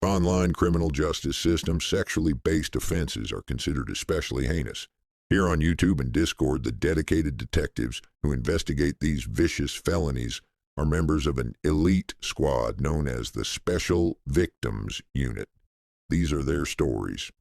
Online criminal justice system, sexually based offenses are considered especially heinous. Here on YouTube and Discord, the dedicated detectives who investigate these vicious felonies are members of an elite squad known as the Special Victims Unit. These are their stories.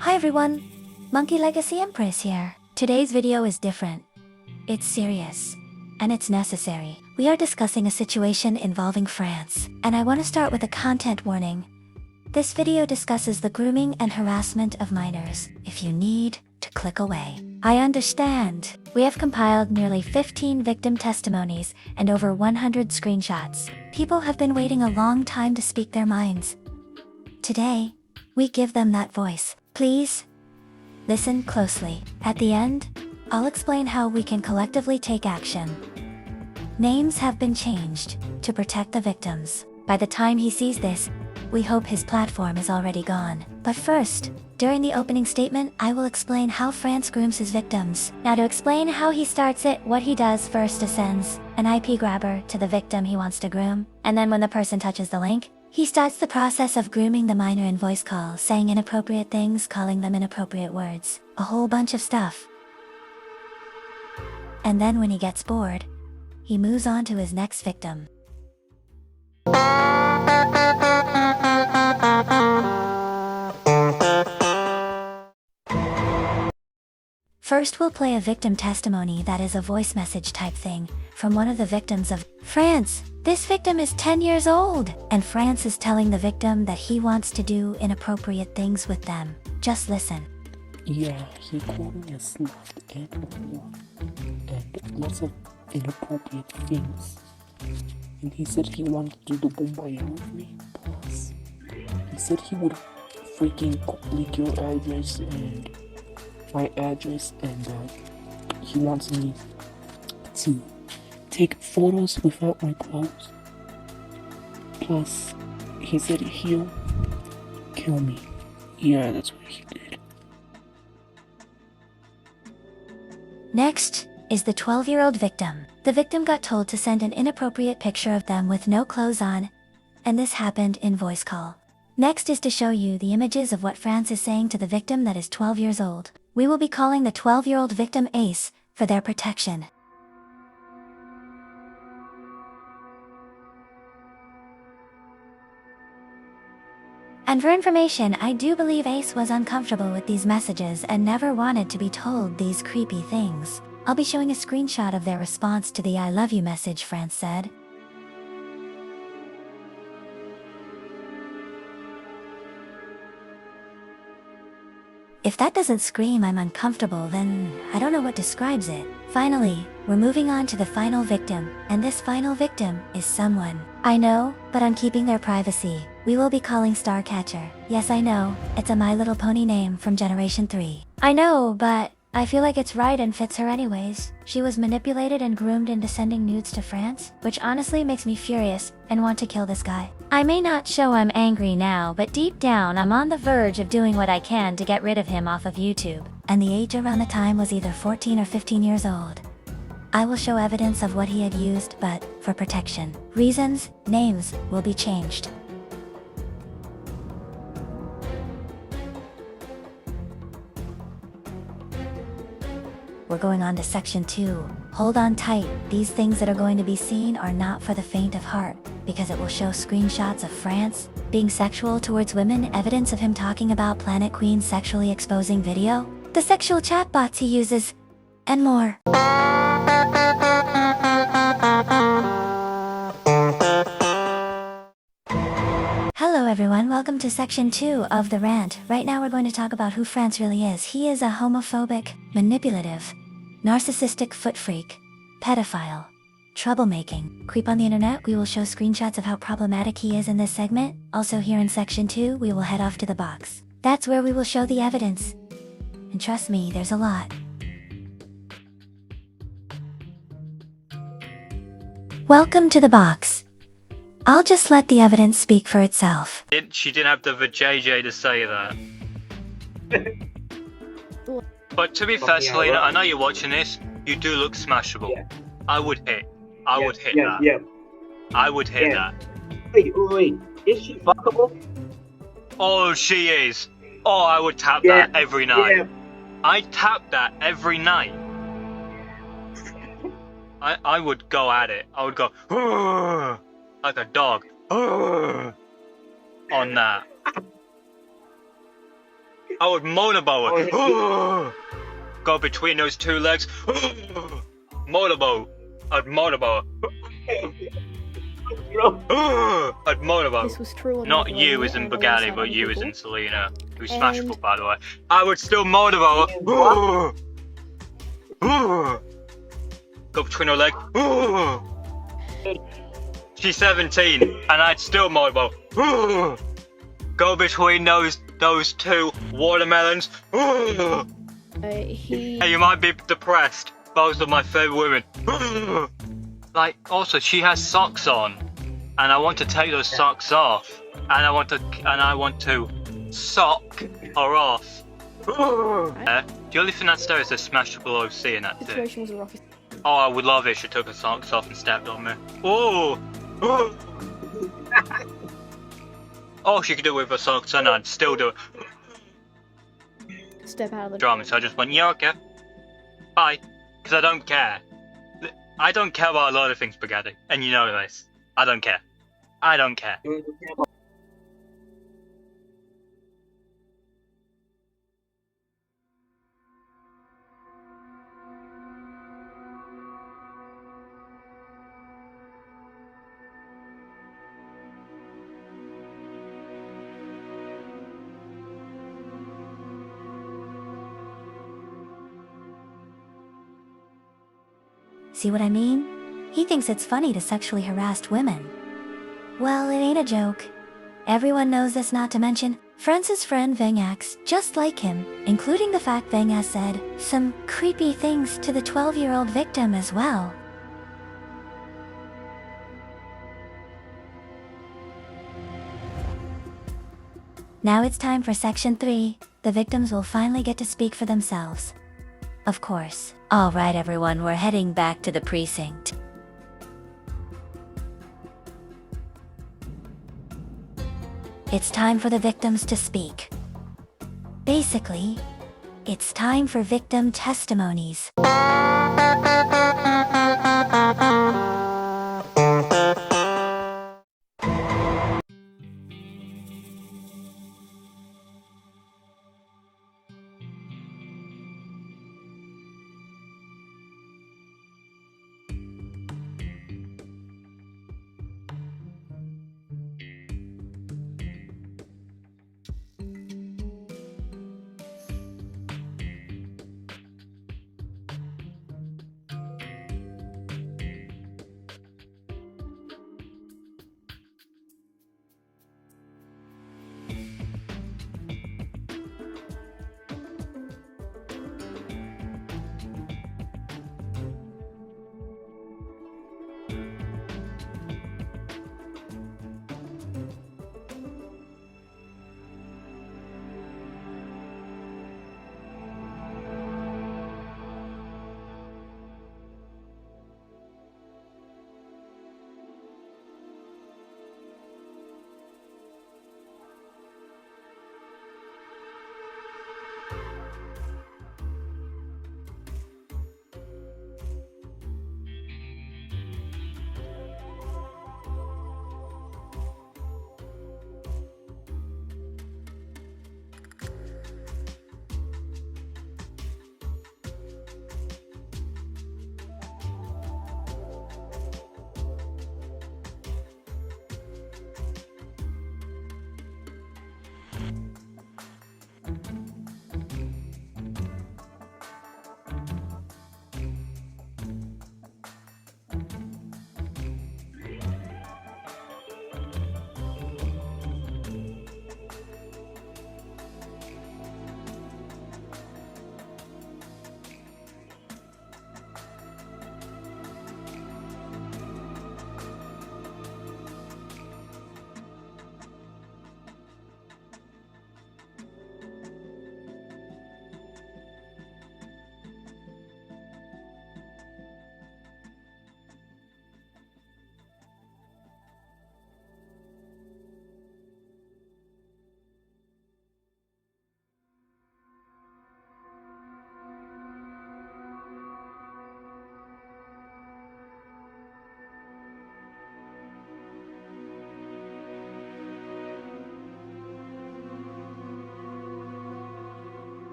Hi everyone, Monkey Legacy Empress here. Today's video is different. It's serious. And it's necessary. We are discussing a situation involving France, and I want to start with a content warning. This video discusses the grooming and harassment of minors. If you need to click away. I understand. We have compiled nearly 15 victim testimonies and over 100 screenshots. People have been waiting a long time to speak their minds. Today, we give them that voice. Please, listen closely. At the end, I'll explain how we can collectively take action. Names have been changed to protect the victims. By the time he sees this, we hope his platform is already gone. But first, during the opening statement, I will explain how France grooms his victims. Now to explain how he starts it, what he does first is sends an IP grabber to the victim he wants to groom, and then when the person touches the link, he starts the process of grooming the minor in voice call, saying inappropriate things, calling them inappropriate words, a whole bunch of stuff. And then when he gets bored, he moves on to his next victim. First we'll play a victim testimony that is a voice message type thing from one of the victims of France. This victim is 10 years old, and France is telling the victim that he wants to do inappropriate things with them. Just listen. Yeah, he called me a snuffed animal and lots of inappropriate things. And he said he wanted to do the bombaya with me. Plus, he said he would freaking leak your address and my address, and he wants me to take photos without my clothes. Plus, he said he'll kill me. Yeah, that's what he did. Next is the 12-year-old victim. The victim got told to send an inappropriate picture of them with no clothes on, and this happened in voice call. Next is to show you the images of what France is saying to the victim that is 12 years old. We will be calling the 12-year-old victim Ace for their protection. And for information, I do believe Ace was uncomfortable with these messages and never wanted to be told these creepy things. I'll be showing a screenshot of their response to the I love you message France said. If that doesn't scream I'm uncomfortable, then I don't know what describes it. Finally, we're moving on to the final victim, and this final victim is someone I know, but I'm keeping their privacy. We will be calling Starcatcher. Yes, I know, it's a My Little Pony name from Generation 3. I know, but I feel like it's right and fits her anyways. She was manipulated and groomed into sending nudes to France, which honestly makes me furious and want to kill this guy. I may not show I'm angry now, but deep down I'm on the verge of doing what I can to get rid of him off of YouTube. And the age around the time was either 14 or 15 years old. I will show evidence of what he had used, but for protection reasons, names will be changed. We're going on to section 2. Hold on tight. These things that are going to be seen are not for the faint of heart, because it will show screenshots of France being sexual towards women, evidence of him talking about Planet Queen sexually exposing video, the sexual chatbots he uses, and more. everyone, welcome to section 2 of the rant. Right now we're going to talk about who France really is. He is a homophobic, manipulative, narcissistic foot freak, pedophile, troublemaking, creep on the internet. We will show screenshots of how problematic he is in this segment. Also here in section 2, we will head off to the box. That's where we will show the evidence. And trust me, there's a lot. Welcome to the box. I'll just let the evidence speak for itself. She didn't have the JJ to say that. But to be fair, Selena, I know you're watching this. You do look smashable. Yeah. I would hit. I would hit that. Yeah. I would hit Yeah. that. Wait. Is she fuckable? Oh, she is. Oh, I would tap Yeah. that every night. Yeah. I tap that every night. I would go at it. I would go like a dog on that. I would motorboat it. Go between those two legs. Motorboat. I'd motorboat. I'd motorboat. This was true on Not the you way, as in and I was Bugatti, but having you as Google. in Selena, who's And- smashable, by the way. I would still motorboat. Go between her legs. She's 17, and I'd still motorboat. Go between those two watermelons. He Hey, you might be depressed. Those are my favorite women. Like, also, she has socks on, and I want to take those socks off, and I want to sock her off. Do you really think that stair is a smashable OC in that too? situation was a rough. Oh, I would love it if she took her socks off and stepped on me. Oh! Oh, she could do it with her socks on, I'd still do it. Step out of the Drama, so I just went, yeah, okay. Bye. Because I don't care. I don't care about a lot of things, Bugatti. And you know this. I don't care. I don't care. See what I mean? He thinks it's funny to sexually harass women. Well, it ain't a joke. Everyone knows this, not to mention, France's friend Veng acts just like him, including the fact Veng has said some creepy things to the 12-year-old victim as well. Now it's time for section 3. The victims will finally get to speak for themselves. Of course. Alright everyone, we're heading back to the precinct. It's time for the victims to speak. Basically, it's time for victim testimonies.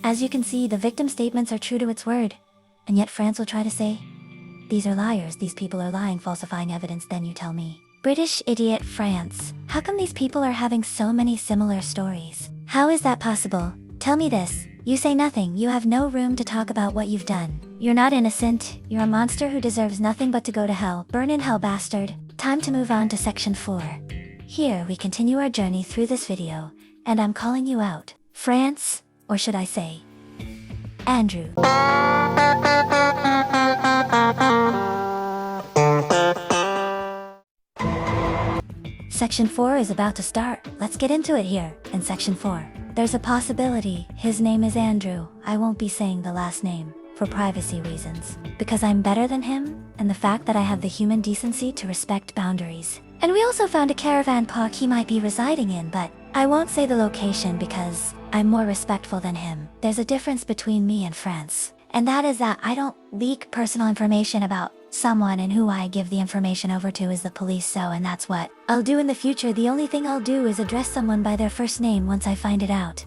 As you can see, the victim statements are true to its word. And yet France will try to say, these are liars, these people are lying, falsifying evidence, then you tell me. British idiot France. How come these people are having so many similar stories? How is that possible? Tell me this. You say nothing, you have no room to talk about what you've done. You're not innocent, you're a monster who deserves nothing but to go to hell. Burn in hell, bastard. Time to move on to section 4. Here we continue our journey through this video, and I'm calling you out. France, or should I say, Andrew. Section 4 is about to start. Let's get into it here. In section 4, there's a possibility his name is Andrew. I won't be saying the last name, for privacy reasons, because I'm better than him, and the fact that I have the human decency to respect boundaries. And we also found a caravan park he might be residing in, but I won't say the location because I'm more respectful than him. There's a difference between me and France, and that is that I don't leak personal information about someone, and who I give the information over to is the police, and that's what I'll do in the future. The only thing I'll do is address someone by their first name once I find it out.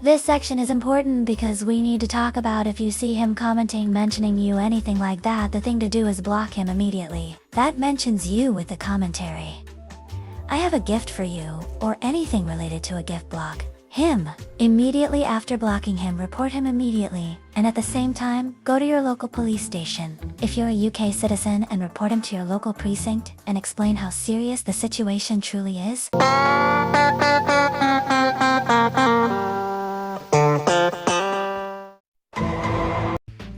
This section is important because we need to talk about if you see him commenting, mentioning you, anything like that, the thing to do is block him immediately. That mentions you with the commentary. I have a gift for you, or anything related to a gift block him. Immediately after blocking him, report him immediately, and at the same time, go to your local police station, if you're a UK citizen, and report him to your local precinct, and explain how serious the situation truly is.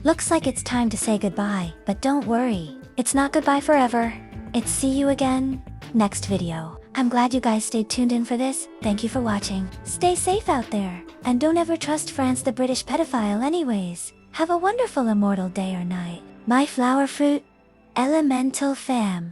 Looks like it's time to say goodbye, but don't worry, it's not goodbye forever. It's see you again next video. I'm glad you guys stayed tuned in for this. Thank you for watching. Stay safe out there, and don't ever trust France the British pedophile anyways. Have a wonderful immortal day or night. My flower fruit, elemental fam.